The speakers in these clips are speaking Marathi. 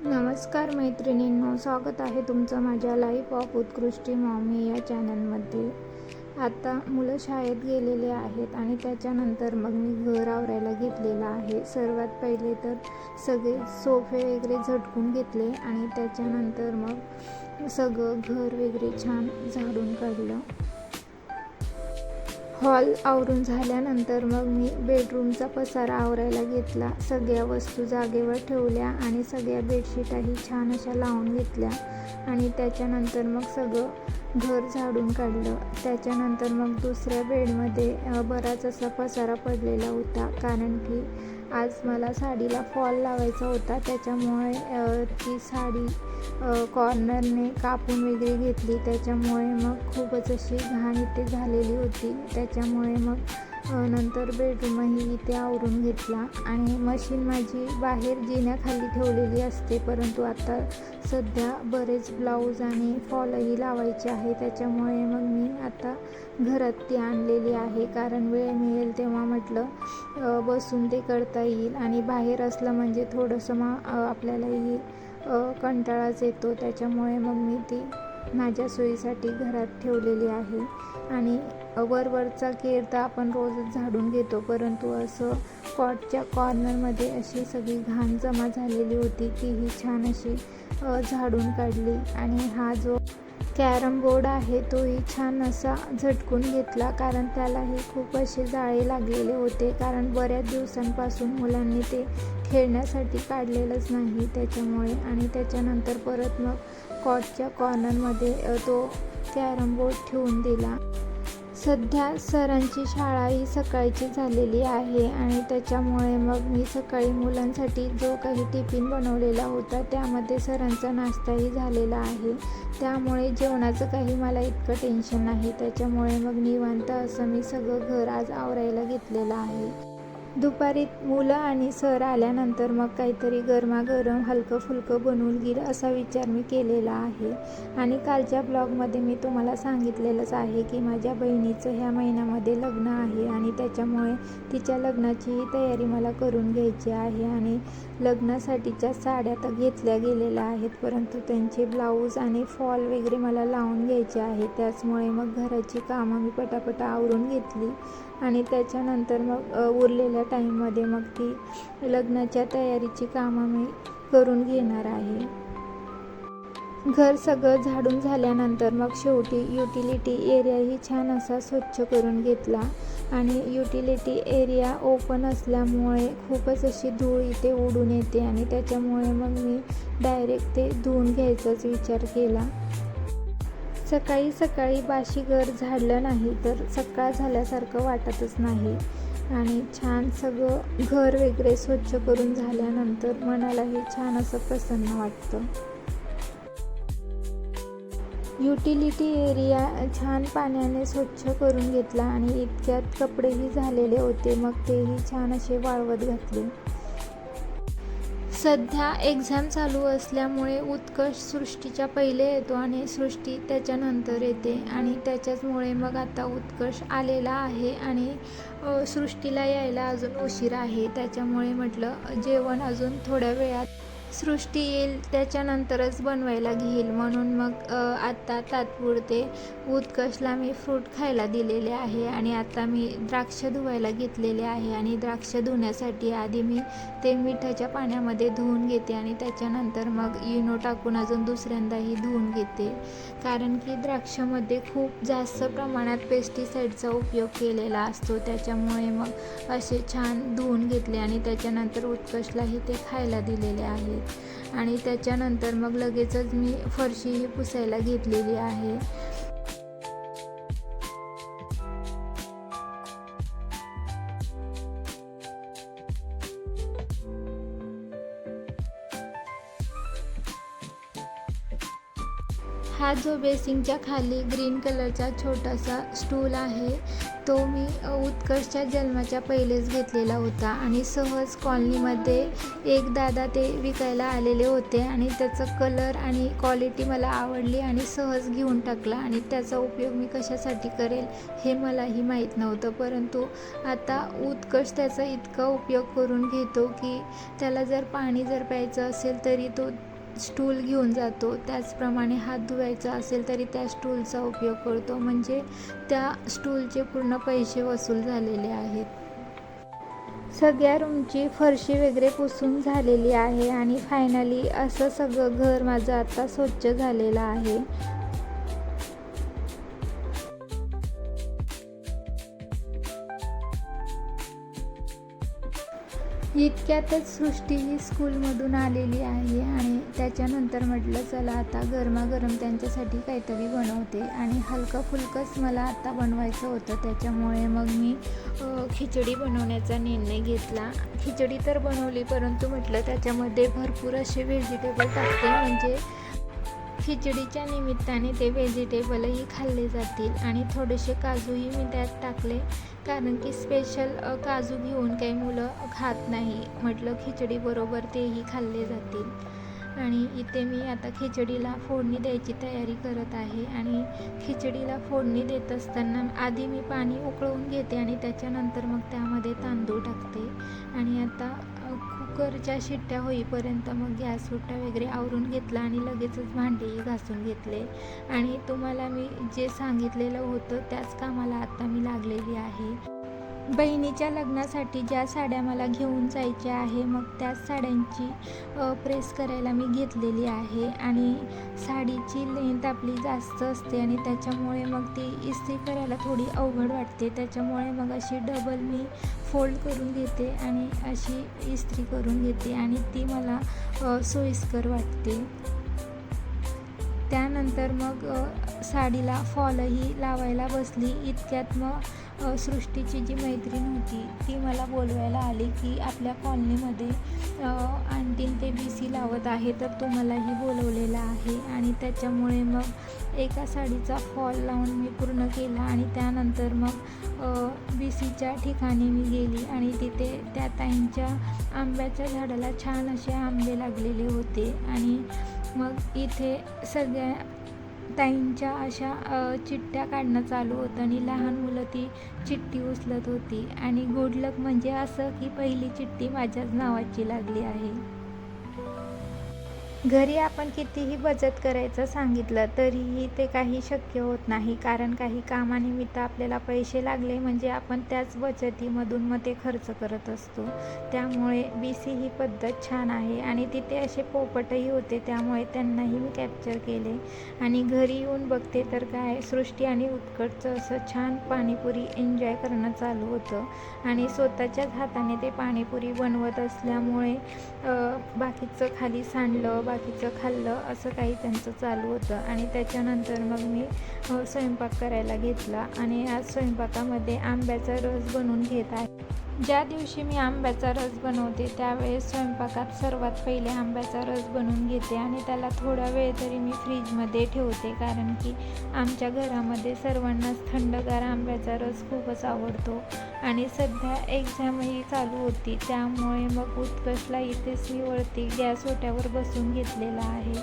नमस्कार मैत्रिणींनो, स्वागत आहे तुमचं माझ्या लाईफ ऑफ उत्कृष्टी मॉमी या चॅनलमध्ये. आता मुलं शाळेत गेलेले आहेत आणि त्याच्यानंतर मग मी घर आवरायला घेतलेलं आहे. सर्वात पहिले तर सगळे सोफे वगैरे झटकून घेतले आणि त्याच्यानंतर मग सगळं घर वगैरे छान झाडून काढलं. हॉल आवरून झाल्यानंतर मग मी बेडरूमचा पसारा आवरायला घेतला. सगळ्या वस्तू जागेवर ठेवल्या आणि सगळ्या बेडशीटाही छान अशा लावून घेतल्या आणि त्याच्यानंतर मग सगळं घर झाडून काढलं. त्याच्यानंतर मग दुसऱ्या बेडमध्ये बराच असा पसारा पडलेला होता, कारण की आज मला साडीला फॉल लावायचा होता. त्याच्यामुळे ती साडी कॉर्नरने कापून वगैरे घेतली. त्याच्यामुळे मग खूपच अशी घाण इथे झालेली होती. त्याच्यामुळे मग नंतर बेडरूमही इथे आवरून घेतला आणि मशीन माझी बाहेर जिन्याखाली ठेवलेली असते, परंतु आता सध्या बरेच ब्लाऊज आणि फॉलही लावायचे आहे. त्याच्यामुळे मग मी आता घरात ती आणलेली आहे, कारण वेळ मिळेल तेव्हा म्हटलं बसून ते करता येईल आणि बाहेर असलं म्हणजे थोडंसं आपल्यालाही कंटाळाच येतो. त्याच्यामुळे मग मी ती माझ्या सोयीसाठी घरात ठेवलेली आहे. आणि वरचा केर तर आपण रोजच झाडून घेतो, परंतु असं कॉटच्या कॉर्नरमध्ये अशी सगळी घाण जमा झालेली होती, तीही छान अशी झाडून काढली. आणि हा जो कॅरम बोर्ड आहे तोही छान असा झटकून घेतला, कारण त्यालाही खूप असे जाळे लागलेले होते, कारण बऱ्याच दिवसांपासून मुलांनी ते खेळण्यासाठी काढलेलंच नाही त्याच्यामुळे. आणि त्याच्यानंतर परत मग कॉटच्या कॉर्नरमध्ये तो कॅरम बोर्ड ठेवून दिला. सध्या सरांची शाळाही सकाळची झालेली आहे आणि त्याच्यामुळे मग मी सकाळी मुलांसाठी जो काही टिफिन बनवलेला होता त्यामध्ये सरांचा नाश्ताही झालेला आहे. त्यामुळे जेवणाचं काही मला इतकं टेन्शन नाही. त्याच्यामुळे मग निवांत असं मी सगळं घर आज आवरायला घेतलेलं आहे. दुपारी मुलं आणि सर आल्यानंतर मग काहीतरी गरमागरम हलकं फुलकं बनवून घेईल असा विचार मी केलेला आहे. आणि कालच्या ब्लॉगमध्ये मी तुम्हाला सांगितलेलंच आहे की माझ्या बहिणीचं ह्या महिन्यामध्ये लग्न आहे आणि त्याच्यामुळे तिच्या लग्नाचीही तयारी मला करून घ्यायची आहे. आणि लग्नासाठीच्या साड्या तर घेतल्या गेलेल्या आहेत, परंतु त्यांचे ब्लाऊज आणि फॉल वगैरे मला लावून घ्यायचे आहे. त्याचमुळे मग घराची कामं मी पटापट आवरून घेतली आणि त्याच्यानंतर मग उरलेल्या टाईममध्ये मग ती लग्नाच्या तयारीची कामं मी करून घेणार आहे. घर सगळं झाडून झाल्यानंतर मग शेवटी युटिलिटी एरियाही छान असा स्वच्छ करून घेतला. आणि युटिलिटी एरिया ओपन असल्यामुळे खूपच अशी धूळ इथे उडून येते आणि त्याच्यामुळे मग मी डायरेक्ट ते धुवून घ्यायचाच विचार केला. सकाळी सकाळी बाशी घर झाडलं नाही तर सकाळ झाल्यासारखं वाटतच नाही. आणि छान सगळं घर वगैरे स्वच्छ करून झाल्यानंतर मनालाही छान असं प्रसन्न वाटतं. युटिलिटी एरिया छान पाण्याने स्वच्छ करून घेतला आणि इतक्यात कपडेही झालेले होते, मग तेही छान असे वाळवत घातले. सध्या एक्झाम चालू असल्यामुळे उत्कर्ष सृष्टीच्या पहिले येतो आणि सृष्टी त्याच्यानंतर येते आणि त्याच्याचमुळे मग आता उत्कर्ष आलेला आहे आणि सृष्टीला यायला अजून उशीर आहे. त्याच्यामुळे म्हटलं जेवण अजून थोड्या वेळात सृष्टी येईल त्याच्यानंतरच बनवायला घेईल, म्हणून मग आत्ता तात्पुरते उत्कर्षला मी फ्रूट खायला दिलेले आहे. आणि आता मी द्राक्ष धुवायला घेतलेले आहे आणि द्राक्ष धुण्यासाठी आधी मी ते मिठाच्या पाण्यामध्ये धुवून घेते आणि त्याच्यानंतर मग इनो टाकून अजून दुसऱ्यांदाही धुवून घेते, कारण की द्राक्षामध्ये खूप जास्त प्रमाणात पेस्टिसाईडचा उपयोग केलेला असतो. त्याच्यामुळे मग असे छान धुवून घेतले आणि त्याच्यानंतर उत्कर्षलाही ते खायला दिलेले आहे. आणि त्याच्यानंतर मग लगेचच मी फरशीही पुसायला घेतलेली आहे. हा जो बेसिंगच्या खाली ग्रीन कलरचा छोटासा स्टूल आहे तो मी उत्कर्षच्या जन्माच्या पहिलेच घेतलेला होता आणि सहज कॉलनीमध्ये एक दादा ते विकायला आलेले होते आणि त्याचं कलर आणि क्वालिटी मला आवडली आणि सहज घेऊन टाकला आणि त्याचा उपयोग मी कशासाठी करेल हे मलाही माहीत नव्हतं, परंतु आता उत्कर्ष त्याचा इतका उपयोग करून घेतो की त्याला जर पाणी जर प्यायचं असेल तरी तो स्टूल घेऊन जातो, त्याचप्रमाणे हात धुवायचा असेल तरी त्या स्टूलचा उपयोग करतो, म्हणजे त्या स्टूलचे पूर्ण पैसे वसूल झालेले आहेत. सगळ्या रूमची फरशी वगैरे पुसून झालेली आहे आणि फायनली असं सगळं घर माझं आता स्वच्छ झालेलं आहे. इतक्यातच सृष्टी ही स्कूलमधून आलेली आहे आणि त्याच्यानंतर म्हटलं चला आता गरमागरम त्यांच्यासाठी काहीतरी बनवते आणि हलकं फुलकंच मला आता बनवायचं होतं, त्याच्यामुळे मग मी खिचडी बनवण्याचा निर्णय घेतला. खिचडी तर बनवली, परंतु म्हटलं त्याच्यामध्ये भरपूर असे व्हेजिटेबल टाकते, म्हणजे खिचडीच्या निमित्ताने ते व्हेजिटेबलही खाल्ले जातील आणि थोडेसे काजूही मी त्यात टाकले, कारण की स्पेशल काजू घेऊन काही मुलं खात नाही, म्हटलं खिचडीबरोबर तेही खाल्ले जातील. आणि इथे मी आता खिचडीला फोडणी द्यायची तयारी करत आहे आणि खिचडीला फोडणी देत असताना आधी मी पाणी उकळवून घेते आणि त्याच्यानंतर मग त्यामध्ये तांदूळ टाकते आणि आता कुकरच्या शिट्ट्या होईपर्यंत मग गॅस ओटा वगैरे आवरून घेतला आणि लगेचच भांडेही घासून घेतले आणि तुम्हाला मी जे सांगितलेलं होतं त्याच कामाला आता मी लागलेली आहे. बहिणीच्या लग्नासाठी ज्या साड्या मला घेऊन जायच्या आहे मग त्याच साड्यांची प्रेस करायला मी घेतलेली आहे आणि साडीची लेंथ आपली जास्त असते आणि त्याच्यामुळे मग ती इस्त्री करायला थोडी अवघड वाटते, त्याच्यामुळे मग अशी डबल मी फोल्ड करून घेते आणि अशी इस्त्री करून घेते आणि ती मला सोयीस्कर वाटते. त्यानंतर मग साडीला फॉलही लावायला बसली. इतक्यात मग सृष्टीची जी मैत्रीण होती ती मला बोलवायला आली की आपल्या कॉलनीमध्ये आंटीन ते BC लावत आहे, तर तो मलाही बोलवलेला आहे आणि त्याच्यामुळे मग एका साडीचा फॉल लावून मी पूर्ण केला आणि त्यानंतर मग BCच्या ठिकाणी मी गेली आणि तिथे त्या ताईंच्या आंब्याच्या झाडाला छान असे आंबे लागलेले होते आणि मग इथे सगळ्या ताईंच्या अशा चिठ्ठ्या काढणं चालू होतं आणि लहान मुलं ती चिठ्ठी उचलत होती आणि गुड लक म्हणजे असं की पहिली चिठ्ठी माझ्याच नावाची लागली आहे. घरी आपण कितीही बचत करायचं सांगितलं तरीही ते काही शक्य होत नाही, कारण काही कामानिमित्त आपल्याला पैसे लागले म्हणजे आपण त्याच बचतीमधून मग ते खर्च करत असतो. त्यामुळे BC ही पद्धत छान आहे आणि तिथे असे पोपटही होते, त्यामुळे त्यांनाही मी कॅप्चर केले आणि घरी येऊन बघते तर काय सृष्टी आणि उत्कटचं असं छान पाणीपुरी एन्जॉय करणं चालू होतं आणि स्वतःच्याच हाताने ते पाणीपुरी बनवत असल्यामुळे बाकीचं खाली सांडलं, बाकीचं खाल्लं, असं काही त्यांचं चालू होतं आणि त्याच्यानंतर मग मी स्वयंपाक करायला घेतला आणि आज स्वयंपाकामध्ये आंब्याचा रस बनवून घेत आहे. ज्या दिवशी मी आंब्याचा रस बनवते त्यावेळेस स्वयंपाकात सर्वात पहिले आंब्याचा रस बनवून घेते आणि त्याला थोडा वेळ तरी मी फ्रीजमध्ये ठेवते, कारण की आमच्या घरामध्ये सर्वांनाच थंडगार आंब्याचा रस खूपच आवडतो आणि सध्या एक्झामही चालू होती, त्यामुळे मग उत्कर्षला इथेच मी वरती गॅस ओट्यावर बसून घेतलेला आहे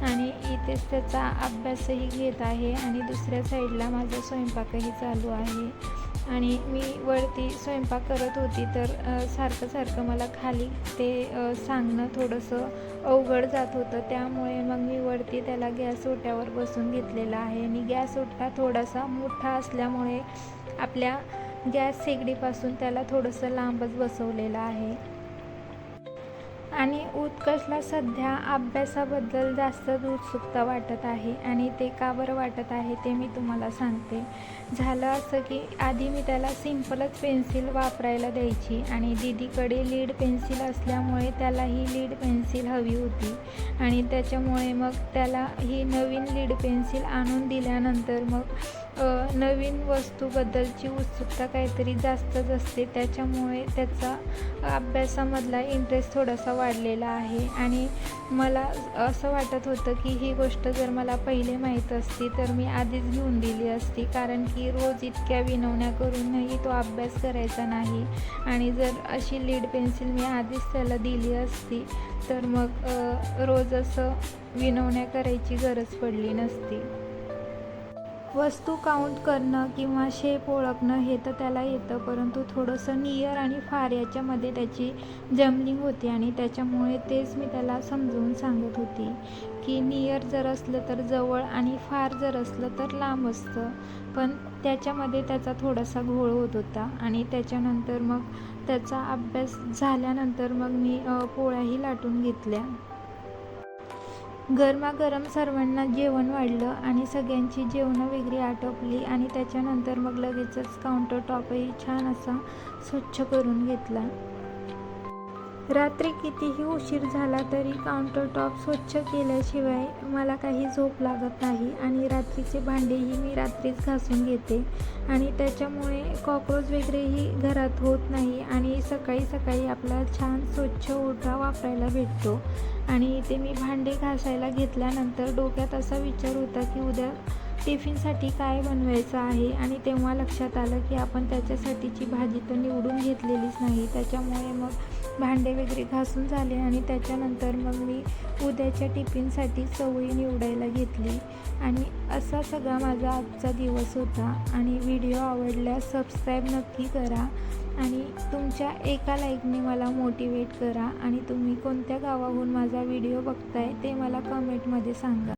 आणि इथेच त्याचा अभ्यासही घेत आहे आणि दुसऱ्या साईडला माझा स्वयंपाकही चालू आहे आणि मी वरती स्वयंपाक करत होती तर सारखं मला खाली ते सांगणं थोडंसं अवघड जात होतं, त्यामुळे मग मी वरती त्याला गॅस ओट्यावर बसून घेतलेला आहे आणि गॅस ओटा थोडासा मोठा असल्यामुळे आपल्या गॅस शेगडीपासून त्याला थोडंसं लांबच बसवलेलं आहे. आणि उत्कर्षला सध्या अभ्यासाबद्दल जास्त उत्सुकता वाटत आहे आणि ते का बरं वाटत आहे ते मी तुम्हाला सांगते. झालं असं की आधी मी त्याला सिंपलच पेन्सिल वापरायला द्यायची आणि दीदीकडे लीड पेन्सिल असल्यामुळे त्याला ही लीड पेन्सिल हवी होती आणि त्याच्यामुळे मग त्याला ही नवीन लीड पेन्सिल आणून दिल्यानंतर मग नवीन वस्तूबद्दलची उत्सुकता काहीतरी जास्तच असते, त्याच्यामुळे त्याचा अभ्यासामधला इंटरेस्ट थोडासा वाढलेला आहे. आणि मला असं वाटत होतं की ही गोष्ट जर मला पहिले माहीत असती तर मी आधीच घेऊन दिली असती, कारण की रोज इतक्या विनवण्या करूनही तो अभ्यास करायचा नाही. आणि जर अशी लीड पेन्सिल मी आधीच त्याला दिली असती तर मग रोज असं विनवण्या करायची गरज पडली नसती. वस्तू काउंट करणं किंवा शेप ओळखणं हे तर त्याला येतं, परंतु थोडंसं नियर आणि फार याच्यामध्ये त्याची जम्बलिंग होती. आणि त्याच्यामुळे तेच मी त्याला समजवून सांगत होती की नियर जर असलं तर जवळ आणि फार जर असलं तर लांब असतं. पण त्याच्यामध्ये त्याचा थोडासा घोळ होत होता. आणि त्याच्यानंतर मग त्याचा अभ्यास झाल्यानंतर मग मी पोळ्याही लाटून घेतल्या. गरमागरम सर्वांना जेवण वाढलं आणि सगळ्यांची जेवणं वगैरे आटोपली. आणि त्याच्यानंतर मग लगेचच काउंटर टॉपही छान असा स्वच्छ करून घेतला. रात्री कितीही उशीर झाला तरी काउंटर टॉप स्वच्छ केल्याशिवाय मला काही झोप लागत नाही. आणि रात्रीचे भांडेही मी रात्रीच घासून घेते आणि त्याच्यामुळे कॉक्रोच वगैरेही घरात होत नाही. आणि सकाळी सकाळी आपला छान स्वच्छ ओटा वापरायला भेटतो. आणि ते मी भांडे घासायला घेतल्यानंतर डोक्यात असा विचार होता की उद्या टिफिनसाठी काय बनवायचं आहे. आणि तेव्हा लक्षात आलं की आपण त्याच्यासाठीची भाजी तर निवडून घेतलेलीच नाही. त्याच्यामुळे मग भांडे वगैरे घासून झाले आणि त्याच्यानंतर मग मी उद्याच्या टिफिनसाठी चवळी निवडायला घेतली. आणि असा सगळा माझा आजचा दिवस होता. आणि व्हिडिओ आवडल्यास सबस्क्राईब नक्की करा आणि तुमच्या एका लाईकने मला मोटिवेट करा. आणि तुम्ही कोणत्या गावाहून माझा व्हिडिओ बघताय ते मला कमेंटमध्ये सांगा.